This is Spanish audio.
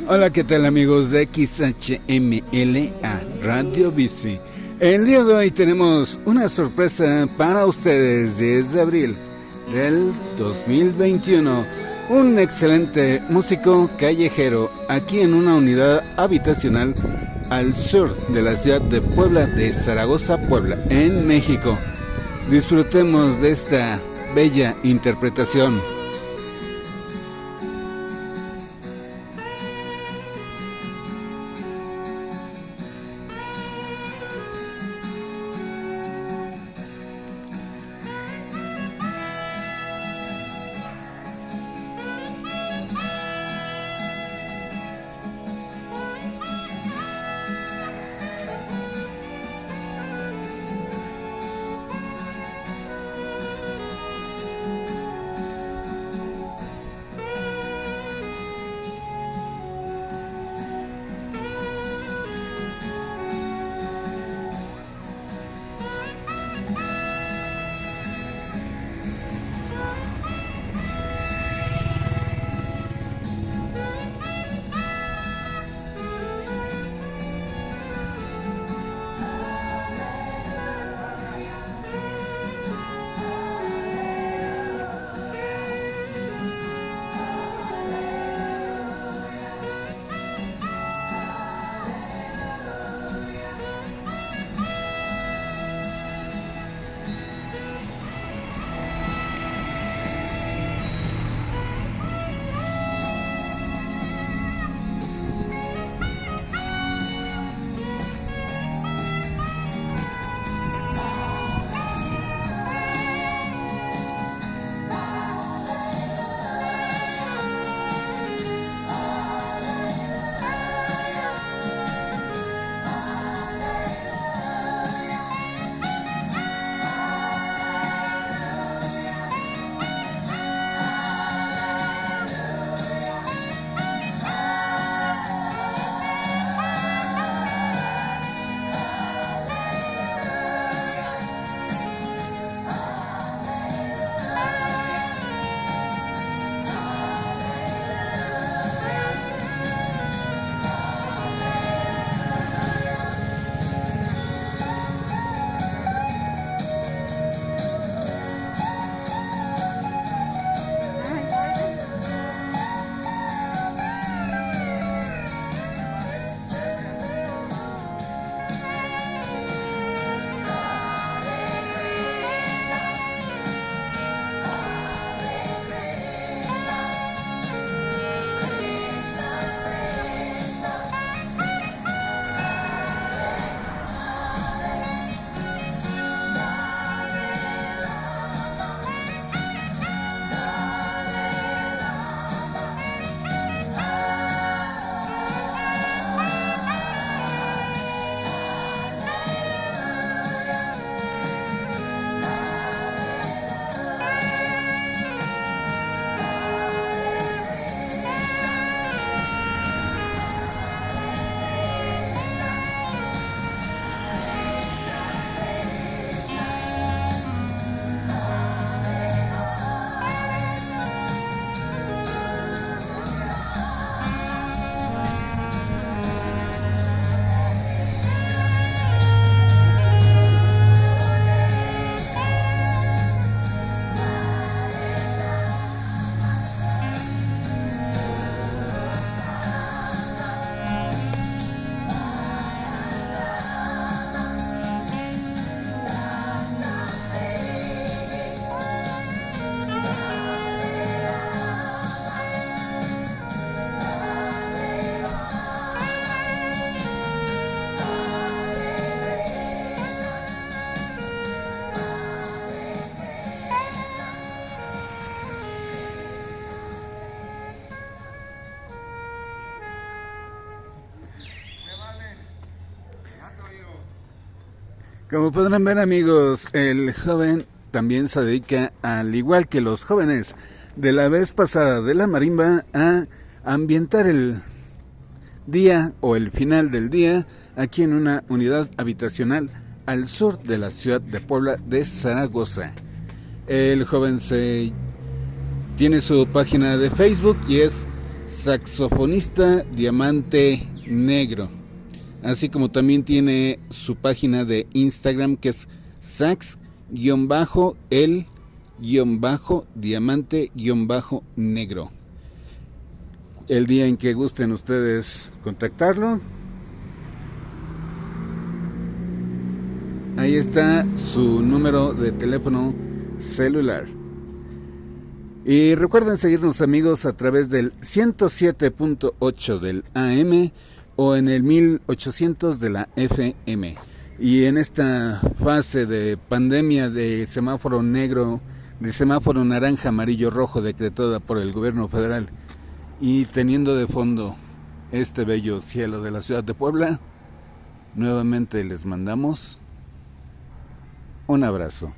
Hola, ¿qué tal amigos de XHMLA Radio Bici? El día de hoy tenemos una sorpresa para ustedes. 10 de abril del 2021. Un excelente músico callejero aquí en una unidad habitacional al sur de la ciudad de Puebla, de Zaragoza, Puebla, en México. Disfrutemos de esta bella interpretación. Como podrán ver amigos, el joven también se dedica, al igual que los jóvenes de la vez pasada de la marimba, a ambientar el día o el final del día aquí en una unidad habitacional al sur de la ciudad de Puebla de Zaragoza. El joven tiene su página de Facebook y es saxofonista Diamante Negro. Así como también tiene su página de Instagram que es sax-el-diamante-negro. El día en que gusten ustedes contactarlo, ahí está su número de teléfono celular. Y recuerden seguirnos, amigos, a través del 107.8 del AM o en el 1800 de la FM. Y en esta fase de pandemia de semáforo negro, de semáforo naranja, amarillo, rojo, decretada por el gobierno federal, y teniendo de fondo este bello cielo de la ciudad de Puebla, nuevamente les mandamos un abrazo.